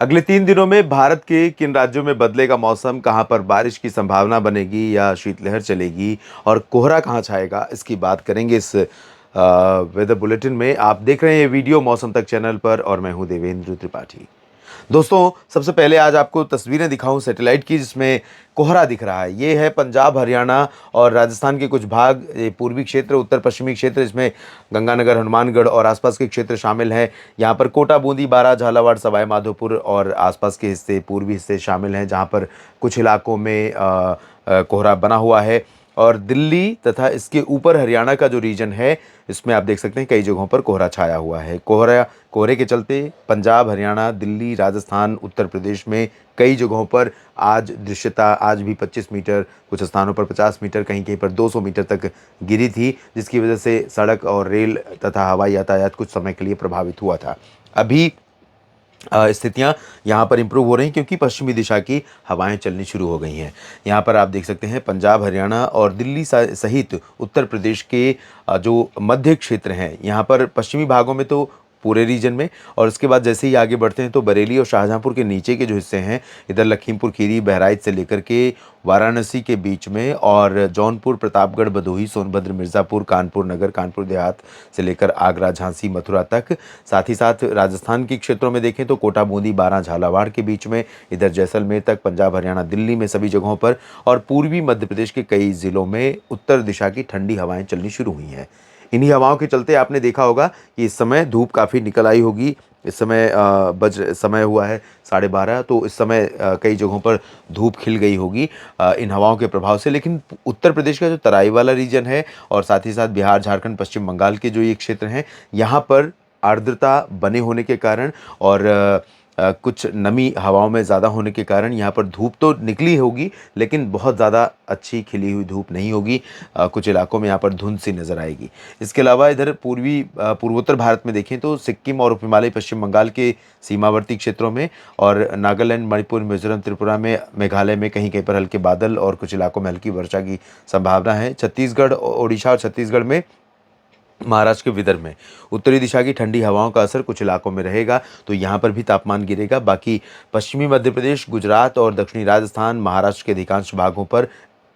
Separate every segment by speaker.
Speaker 1: अगले 3 दिनों में भारत के किन राज्यों में बदलेगा मौसम, कहां पर बारिश की संभावना बनेगी या शीतलहर चलेगी और कोहरा कहां छाएगा, इसकी बात करेंगे इस वेदर बुलेटिन में। आप देख रहे हैं ये वीडियो मौसम तक चैनल पर और मैं हूं देवेंद्र त्रिपाठी। दोस्तों, सबसे पहले आज आपको तस्वीरें दिखाऊं सैटेलाइट की, जिसमें कोहरा दिख रहा है। ये है पंजाब, हरियाणा और राजस्थान के कुछ भाग, ये पूर्वी क्षेत्र, उत्तर पश्चिमी क्षेत्र, इसमें गंगानगर, हनुमानगढ़ और आसपास के क्षेत्र शामिल हैं। यहाँ पर कोटा, बूंदी, बारां, झालावाड़, सवाई माधोपुर और आसपास के हिस्से, पूर्वी हिस्से शामिल हैं, जहाँ पर कुछ इलाकों में कोहरा बना हुआ है। और दिल्ली तथा इसके ऊपर हरियाणा का जो रीजन है, इसमें आप देख सकते हैं कई जगहों पर कोहरा छाया हुआ है। कोहरे के चलते पंजाब, हरियाणा, दिल्ली, राजस्थान, उत्तर प्रदेश में कई जगहों पर आज दृश्यता आज भी 25 मीटर, कुछ स्थानों पर 50 मीटर, कहीं कहीं पर 200 मीटर तक गिरी थी, जिसकी वजह से सड़क और रेल तथा हवाई यातायात कुछ समय के लिए प्रभावित हुआ था। अभी स्थितियां यहाँ पर इम्प्रूव हो रही हैं, क्योंकि पश्चिमी दिशा की हवाएं चलनी शुरू हो गई हैं। यहाँ पर आप देख सकते हैं पंजाब, हरियाणा और दिल्ली सहित उत्तर प्रदेश के जो मध्य क्षेत्र हैं, यहाँ पर पश्चिमी भागों में तो पूरे रीजन में, और उसके बाद जैसे ही आगे बढ़ते हैं तो बरेली और शाहजहांपुर के नीचे के जो हिस्से हैं, इधर लखीमपुर खीरी, बहराइच से लेकर के वाराणसी के बीच में, और जौनपुर, प्रतापगढ़, भदोही, सोनभद्र, मिर्ज़ापुर, कानपुर नगर, कानपुर देहात से लेकर आगरा, झांसी, मथुरा तक। साथ ही साथ राजस्थान के क्षेत्रों में देखें तो कोटा, बूंदी, बारां, झालावाड़ के बीच में, इधर जैसलमेर तक, पंजाब, हरियाणा, दिल्ली में सभी जगहों पर, और पूर्वी मध्य प्रदेश के कई ज़िलों में उत्तर दिशा की ठंडी हवाएं चलनी शुरू हुई हैं। इन्हीं हवाओं के चलते आपने देखा होगा कि इस समय धूप काफ़ी निकल आई होगी। इस समय समय हुआ है 12:30, तो इस समय कई जगहों पर धूप खिल गई होगी इन हवाओं के प्रभाव से। लेकिन उत्तर प्रदेश का जो तराई वाला रीजन है, और साथ ही साथ बिहार, झारखंड, पश्चिम बंगाल के जो ये क्षेत्र हैं, यहाँ पर आर्द्रता बने होने के कारण और कुछ नमी हवाओं में ज़्यादा होने के कारण यहाँ पर धूप तो निकली होगी, लेकिन बहुत ज़्यादा अच्छी खिली हुई धूप नहीं होगी। कुछ इलाकों में यहाँ पर धुंध सी नज़र आएगी। इसके अलावा इधर पूर्वोत्तर भारत में देखें तो सिक्किम और उप हिमालय पश्चिम बंगाल के सीमावर्ती क्षेत्रों में, और नागालैंड, मणिपुर, मिजोरम, त्रिपुरा में, मेघालय में कहीं कहीं पर हल्के बादल और कुछ इलाकों में हल्की वर्षा की संभावना है। छत्तीसगढ़, ओडिशा और छत्तीसगढ़ में, महाराष्ट्र के विदर्भ में उत्तरी दिशा की ठंडी हवाओं का असर कुछ इलाकों में रहेगा, तो यहाँ पर भी तापमान गिरेगा। बाकी पश्चिमी मध्य प्रदेश, गुजरात और दक्षिणी राजस्थान, महाराष्ट्र के अधिकांश भागों पर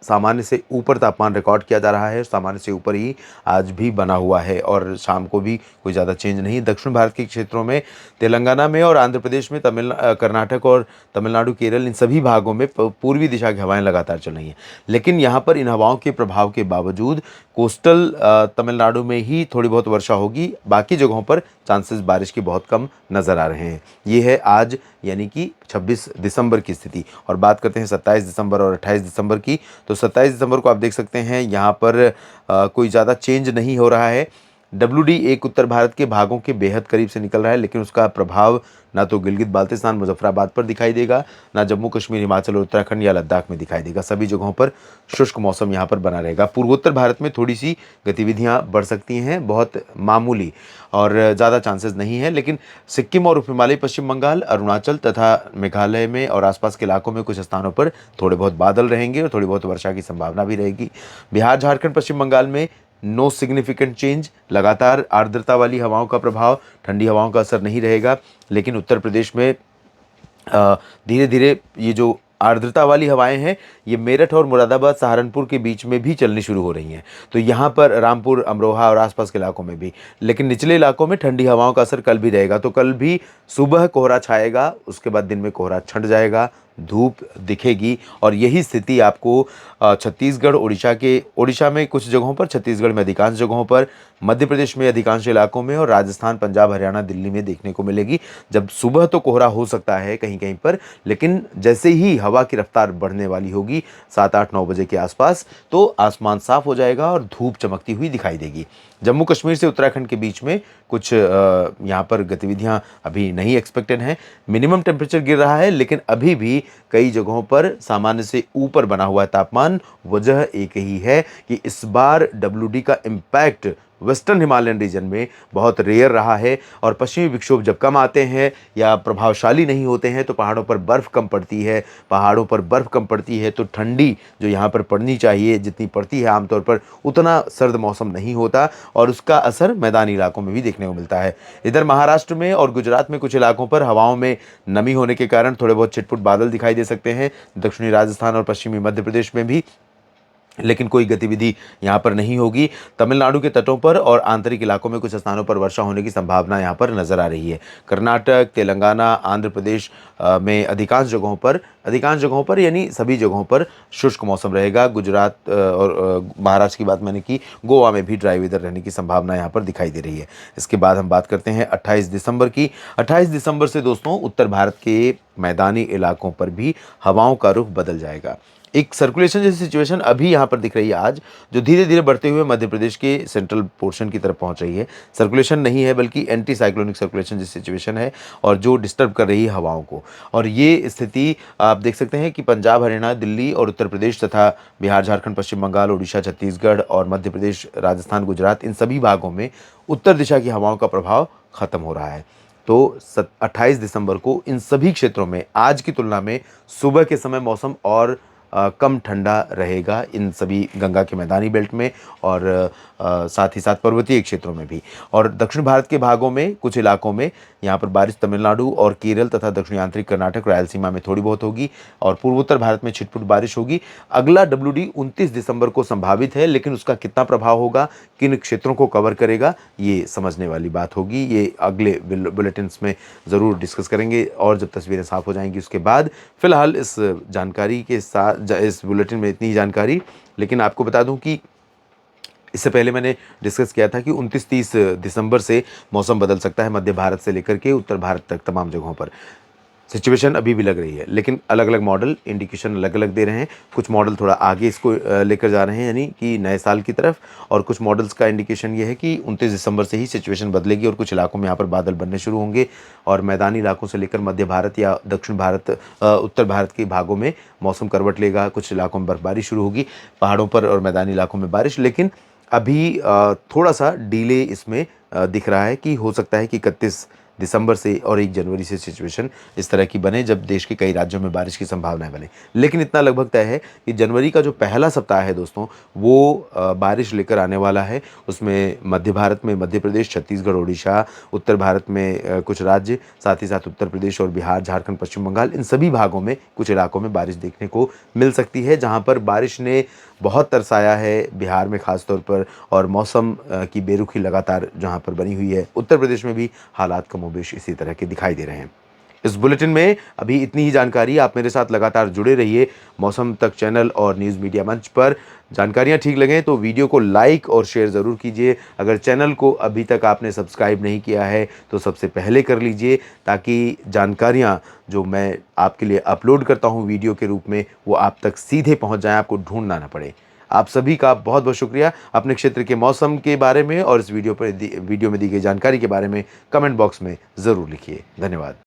Speaker 1: सामान्य से ऊपर तापमान रिकॉर्ड किया जा रहा है। सामान्य से ऊपर ही आज भी बना हुआ है, और शाम को भी कोई ज़्यादा चेंज नहीं। दक्षिण भारत के क्षेत्रों में, तेलंगाना में और आंध्र प्रदेश में, कर्नाटक और तमिलनाडु, केरल, इन सभी भागों में पूर्वी दिशा की हवाएं लगातार चल रही हैं। लेकिन यहाँ पर इन हवाओं के प्रभाव के बावजूद कोस्टल तमिलनाडु में ही थोड़ी बहुत वर्षा होगी, बाकी जगहों पर चांसेस बारिश के बहुत कम नज़र आ रहे हैं। ये है आज यानी कि 26 दिसंबर की स्थिति। और बात करते हैं 27 दिसंबर और 28 दिसंबर की, तो 27 दिसंबर को आप देख सकते हैं यहाँ पर कोई ज़्यादा चेंज नहीं हो रहा है। WD एक उत्तर भारत के भागों के बेहद करीब से निकल रहा है, लेकिन उसका प्रभाव ना तो गिलगित बाल्टिस्तान, मुजफ्फराबाद पर दिखाई देगा, ना जम्मू कश्मीर, हिमाचल और उत्तराखंड या लद्दाख में दिखाई देगा। सभी जगहों पर शुष्क मौसम यहाँ पर बना रहेगा। पूर्वोत्तर भारत में थोड़ी सी गतिविधियाँ बढ़ सकती हैं, बहुत मामूली, और ज़्यादा चांसेस नहीं है। लेकिन सिक्किम और उप हिमालय पश्चिम बंगाल, अरुणाचल तथा मेघालय में और आसपास के इलाकों में कुछ स्थानों पर थोड़े बहुत बादल रहेंगे और थोड़ी बहुत वर्षा की संभावना भी रहेगी। बिहार, झारखंड, पश्चिम बंगाल में नो सिग्निफिकेंट चेंज, लगातार आर्द्रता वाली हवाओं का प्रभाव, ठंडी हवाओं का असर नहीं रहेगा। लेकिन उत्तर प्रदेश में धीरे धीरे ये जो आर्द्रता वाली हवाएं हैं, ये मेरठ और मुरादाबाद, सहारनपुर के बीच में भी चलनी शुरू हो रही हैं। तो यहाँ पर रामपुर, अमरोहा और आसपास के इलाकों में भी, लेकिन निचले इलाकों में ठंडी हवाओं का असर कल भी रहेगा। तो कल भी सुबह कोहरा छाएगा, उसके बाद दिन में कोहरा छंट जाएगा, धूप दिखेगी, और यही स्थिति आपको छत्तीसगढ़, ओडिशा में कुछ जगहों पर, छत्तीसगढ़ में अधिकांश जगहों पर, मध्य प्रदेश में अधिकांश इलाकों में, और राजस्थान, पंजाब, हरियाणा, दिल्ली में देखने को मिलेगी। जब सुबह तो कोहरा हो सकता है कहीं कहीं पर, लेकिन जैसे ही हवा की रफ्तार बढ़ने वाली होगी 7, 8, 9 बजे के आसपास, तो आसमान साफ हो जाएगा और धूप चमकती हुई दिखाई देगी। जम्मू कश्मीर से उत्तराखंड के बीच में कुछ यहाँ पर गतिविधियाँ अभी नहीं एक्सपेक्टेड हैं। मिनिमम टेम्परेचर गिर रहा है, लेकिन अभी भी कई जगहों पर सामान्य से ऊपर बना हुआ है तापमान। वजह एक ही है कि इस बार WD का इम्पैक्ट वेस्टर्न हिमालयन रीजन में बहुत रेयर रहा है। और पश्चिमी विक्षोभ जब कम आते हैं या प्रभावशाली नहीं होते हैं तो पहाड़ों पर बर्फ़ कम पड़ती है। पहाड़ों पर बर्फ़ कम पड़ती है तो ठंडी जो यहाँ पर पड़नी चाहिए जितनी पड़ती है आमतौर पर उतना सर्द मौसम नहीं होता और उसका असर मैदानी इलाकों में भी देखने को मिलता है। इधर महाराष्ट्र में और गुजरात में कुछ इलाकों पर हवाओं में नमी होने के कारण थोड़े बहुत छिटपुट बादल दिखाई दे सकते हैं। दक्षिणी राजस्थान और पश्चिमी मध्य प्रदेश में भी, लेकिन कोई गतिविधि यहाँ पर नहीं होगी। तमिलनाडु के तटों पर और आंतरिक इलाकों में कुछ स्थानों पर वर्षा होने की संभावना यहाँ पर नजर आ रही है। कर्नाटक, तेलंगाना, आंध्र प्रदेश में अधिकांश जगहों पर यानी सभी जगहों पर शुष्क मौसम रहेगा। गुजरात और महाराष्ट्र की बात मैंने की, गोवा में भी ड्राई वेदर रहने की संभावना यहाँ पर दिखाई दे रही है। इसके बाद हम बात करते हैं 28 दिसंबर की। 28 दिसंबर से दोस्तों उत्तर भारत के मैदानी इलाकों पर भी हवाओं का रुख बदल जाएगा। एक सर्कुलेशन जैसी सिचुएशन अभी यहाँ पर दिख रही है आज, जो धीरे धीरे बढ़ते हुए मध्य प्रदेश के सेंट्रल पोर्शन की तरफ पहुँच रही है। सर्कुलेशन नहीं है बल्कि एंटी साइक्लोनिक सर्कुलेशन जैसी सिचुएशन है और जो डिस्टर्ब कर रही है हवाओं को। और ये स्थिति आप देख सकते हैं कि पंजाब, हरियाणा, दिल्ली और उत्तर प्रदेश तथा बिहार, झारखंड, पश्चिम बंगाल, उड़ीसा, छत्तीसगढ़ और मध्य प्रदेश, राजस्थान, गुजरात, इन सभी भागों में उत्तर दिशा की हवाओं का प्रभाव खत्म हो रहा है। तो 28 दिसंबर को इन सभी क्षेत्रों में आज की तुलना में सुबह के समय मौसम और कम ठंडा रहेगा इन सभी गंगा के मैदानी बेल्ट में और साथ ही साथ पर्वतीय क्षेत्रों में भी। और दक्षिण भारत के भागों में कुछ इलाकों में यहाँ पर बारिश तमिलनाडु और केरल तथा दक्षिणी आंतरिक कर्नाटक, रायलसीमा में थोड़ी बहुत होगी और पूर्वोत्तर भारत में छिटपुट बारिश होगी। अगला WD 29 दिसंबर को संभावित है, लेकिन उसका कितना प्रभाव होगा, किन क्षेत्रों को कवर करेगा, ये समझने वाली बात होगी। ये अगले बुलेटिन्स में ज़रूर डिस्कस करेंगे और जब तस्वीरें साफ हो जाएंगी उसके बाद। फिलहाल इस जानकारी के साथ इस बुलेटिन में इतनी ही जानकारी। लेकिन आपको बता दूं कि इससे पहले मैंने डिस्कस किया था कि 29-30 दिसंबर से मौसम बदल सकता है मध्य भारत से लेकर के उत्तर भारत तक तमाम जगहों पर। सिचुएशन अभी भी लग रही है, लेकिन अलग अलग मॉडल इंडिकेशन अलग अलग दे रहे हैं। कुछ मॉडल थोड़ा आगे इसको लेकर जा रहे हैं यानी कि नए साल की तरफ, और कुछ मॉडल्स का इंडिकेशन ये है कि 29 दिसंबर से ही सिचुएशन बदलेगी और कुछ इलाकों में यहाँ पर बादल बनने शुरू होंगे और मैदानी इलाकों से लेकर मध्य भारत या दक्षिण भारत, उत्तर भारत के भागों में मौसम करवट लेगा। कुछ इलाकों में बर्फबारी शुरू होगी, पहाड़ों पर और मैदानी इलाकों में बारिश। लेकिन अभी थोड़ा सा डिले इसमें दिख रहा है कि हो सकता है कि 31 दिसंबर से और 1 जनवरी से सिचुएशन इस तरह की बने जब देश के कई राज्यों में बारिश की संभावनाएं बने। लेकिन इतना लगभग तय है कि जनवरी का जो पहला सप्ताह है दोस्तों वो बारिश लेकर आने वाला है। उसमें मध्य भारत में मध्य प्रदेश, छत्तीसगढ़, उड़ीसा, उत्तर भारत में कुछ राज्य, साथ ही साथ उत्तर प्रदेश और बिहार, झारखंड, पश्चिम बंगाल, इन सभी भागों में कुछ इलाकों में बारिश देखने को मिल सकती है। जहाँ पर बारिश ने बहुत तरसाया है बिहार में खास तौर पर, और मौसम की बेरुखी लगातार जहाँ पर बनी हुई है, उत्तर प्रदेश में भी हालात कमोबेश इसी तरह के दिखाई दे रहे हैं। इस बुलेटिन में अभी इतनी ही जानकारी। आप मेरे साथ लगातार जुड़े रहिए मौसम तक चैनल और न्यूज़ मीडिया मंच पर। जानकारियां ठीक लगें तो वीडियो को लाइक और शेयर ज़रूर कीजिए। अगर चैनल को अभी तक आपने सब्सक्राइब नहीं किया है तो सबसे पहले कर लीजिए, ताकि जानकारियां जो मैं आपके लिए अपलोड करता हूं वीडियो के रूप में वो आप तक सीधे पहुंच जाएं, आपको ढूंढना ना पड़े। आप सभी का बहुत बहुत शुक्रिया। अपने क्षेत्र के मौसम के बारे में और इस वीडियो में दी गई जानकारी के बारे में कमेंट बॉक्स में ज़रूर लिखिए। धन्यवाद।